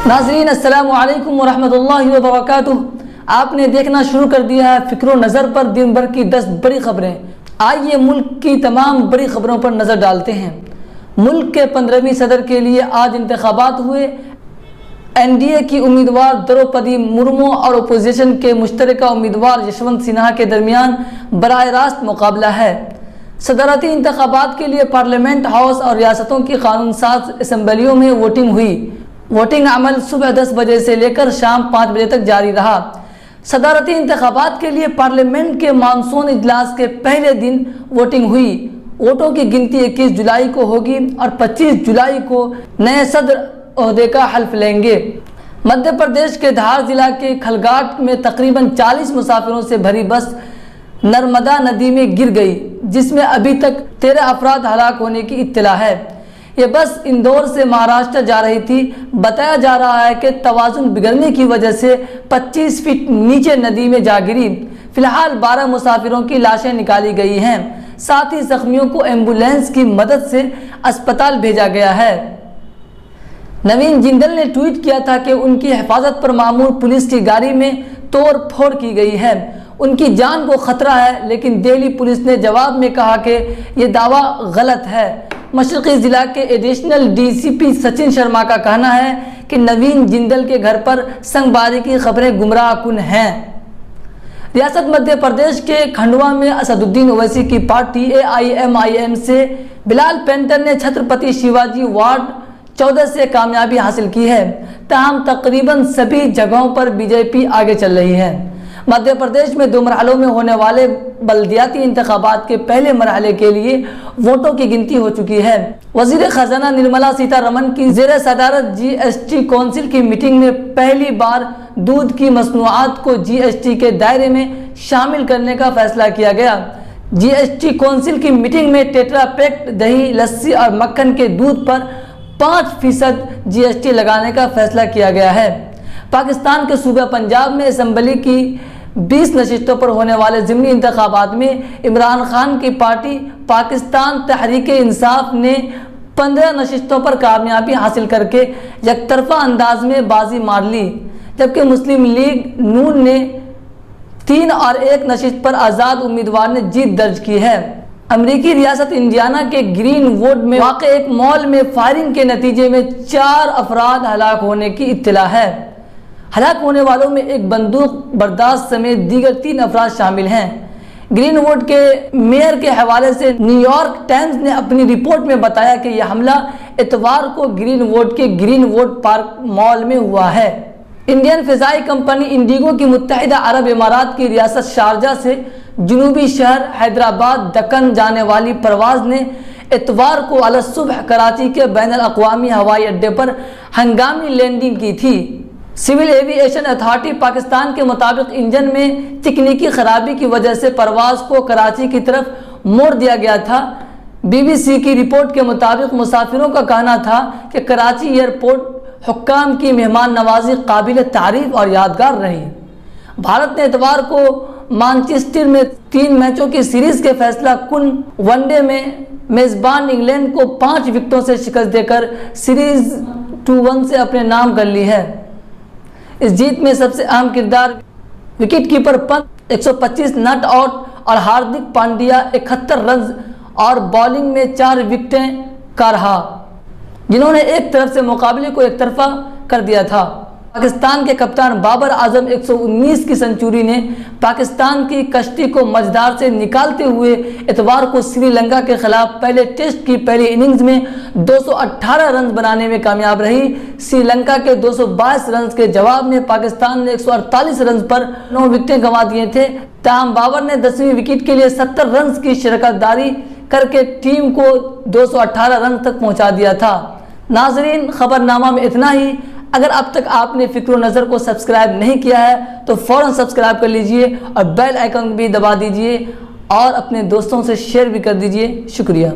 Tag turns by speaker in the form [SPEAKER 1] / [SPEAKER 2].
[SPEAKER 1] नाज़रीन अस्सलामु अलैकुम वरहमतुल्लाहि वबरकातुहू। आपने देखना शुरू कर दिया है फ़िक्र नज़र पर दिन भर की 10 बड़ी खबरें। आइए मुल्क की तमाम बड़ी खबरों पर नज़र डालते हैं। मुल्क के 15वीं सदर के लिए आज इंतखाबात हुए। NDA की उम्मीदवार द्रौपदी मुर्मू और अपोजिशन के मुश्तरका उम्मीदवार यशवंत सिन्हा के दरमियान बराह रास्त मुकाबला है। सदरती इंतखाबात के लिए पार्लियामेंट हाउस और रियासतों की कानून साज असम्बलियों में वोटिंग हुई। वोटिंग अमल सुबह 10 बजे से लेकर शाम 5 बजे तक जारी रहा। सदारती इंतखाबात के लिए पार्लियामेंट के मानसून इजलास के पहले दिन वोटिंग हुई। वोटों की गिनती 21 जुलाई को होगी और 25 जुलाई को नए सदर ओहदे का हल्फ लेंगे। मध्य प्रदेश के धार जिला के खलघाट में तकरीबन 40 मुसाफिरों से भरी बस नर्मदा नदी में गिर गई, जिसमें अभी तक 13 अफराद हलाक होने की इत्तला है। ये बस इंदौर से महाराष्ट्र जा रही थी। बताया जा रहा है कि तवाज़ुन बिगड़ने की वजह से 25 फीट नीचे नदी में जा गिरी। फिलहाल 12 मुसाफिरों की लाशें निकाली गई हैं। साथ ही जख्मियों को एम्बुलेंस की मदद से अस्पताल भेजा गया है। नवीन जिंदल ने ट्वीट किया था कि उनकी हिफाजत पर मामूर पुलिस की गाड़ी में तोड़ फोड़ की गई है, उनकी जान को खतरा है। लेकिन दिल्ली पुलिस ने जवाब में कहा कि यह दावा गलत है। मशरक़ी ज़िला के एडिशनल DCP सचिन शर्मा का कहना है कि नवीन जिंदल के घर पर संगबारी की खबरें गुमराह कुन हैं। रियासत मध्य प्रदेश के खंडवा में असदुद्दीन ओवैसी की पार्टी AIMIM से बिलाल पेंटर ने छत्रपति शिवाजी वार्ड 14 से कामयाबी हासिल की है। ताहम तकरीबन सभी जगहों पर BJP आगे चल रही है। मध्य प्रदेश में 2 मरहलों में होने वाले बल्दियाती इंतखाबात के पहले मरहले के लिए वोटों की गिनती हो चुकी है। वज़ीर ख़जाना निर्मला सीतारमण की ज़ेर सदारत GST काउंसिल की मीटिंग में पहली बार दूध की मसनूआत को GST के दायरे में शामिल करने का फैसला किया गया। GST काउंसिल की मीटिंग में टेट्रा पैक दही, लस्सी और मक्खन के दूध पर 5% GST लगाने का फैसला किया गया है। पाकिस्तान के सूबे पंजाब में असम्बली की 20 नशिस्तों पर होने वाले ज़िमनी इंतखाबात में इमरान खान की पार्टी पाकिस्तान तहरीक इंसाफ ने 15 नशिस्तों पर कामयाबी हासिल करके यकतरफा अंदाज में बाजी मार ली, जबकि मुस्लिम लीग नून ने 3 और 1 नशिस्त पर आज़ाद उम्मीदवार ने जीत दर्ज की है। अमरीकी रियासत इंडियाना के ग्रीन वुड में वाक़ एक मॉल में फायरिंग के नतीजे में 4 अफराद हलाक होने की इत्तला है। हलाक होने वालों में एक बंदूक बर्दाश्त समेत दीगर 3 अफराद शामिल हैं। ग्रीनवुड के मेयर के हवाले से न्यूयॉर्क टाइम्स ने अपनी रिपोर्ट में बताया कि यह हमला इतवार को ग्रीनवुड के ग्रीनवुड पार्क मॉल में हुआ है। इंडियन फ़िज़ाई कंपनी इंडिगो की मुत्तहिदा अरब इमारात की रियासत शारजा से जनूबी शहर हैदराबाद दक्कन जाने वाली परवाज़ ने इतवार को अलसुबह कराची के बैनुल अक़वामी हवाई अड्डे पर हंगामी लैंडिंग की थी। सिविल एविएशन अथॉरिटी पाकिस्तान के मुताबिक इंजन में तकनीकी खराबी की वजह से परवाज़ को कराची की तरफ मोड़ दिया गया था। BBC की रिपोर्ट के मुताबिक मुसाफिरों का कहना था कि कराची एयरपोर्ट हुक्काम की मेहमान नवाजी काबिल तारीफ और यादगार रही। भारत ने इतवार को मानचेस्टर में 3 मैचों की सीरीज के फैसला कुन वनडे में मेज़बान इंग्लैंड को 5 विकेटों से शिकस्त देकर सीरीज 2-1 से अपने नाम कर ली है। इस जीत में सबसे अहम किरदार विकेटकीपर पंत 125 नॉट आउट और हार्दिक पांड्या 71 रन और बॉलिंग में 4 विकेटें का रहा, जिन्होंने एक तरफ से मुकाबले को एक तरफा कर दिया था। पाकिस्तान के कप्तान बाबर आजम 119 की सेंचुरी ने पाकिस्तान की कश्ती को मझधार से निकालते हुए इतवार को श्रीलंका के खिलाफ पहले टेस्ट की पहली इनिंग्स में 218 रन बनाने में कामयाब रही। श्रीलंका के 222 रन के जवाब में पाकिस्तान ने 148 रन पर 9 विकेटें गंवा दिए थे। ताहम बाबर ने 10वीं विकेट के लिए 70 रन की शिरकतदारी करके टीम को 218 रन तक पहुँचा दिया था। नाजरीन, खबरनामा में इतना ही। अगर अब तक आपने फ़िक्र नज़र को सब्सक्राइब नहीं किया है तो फ़ौरन सब्सक्राइब कर लीजिए और बेल आइकन भी दबा दीजिए और अपने दोस्तों से शेयर भी कर दीजिए। शुक्रिया।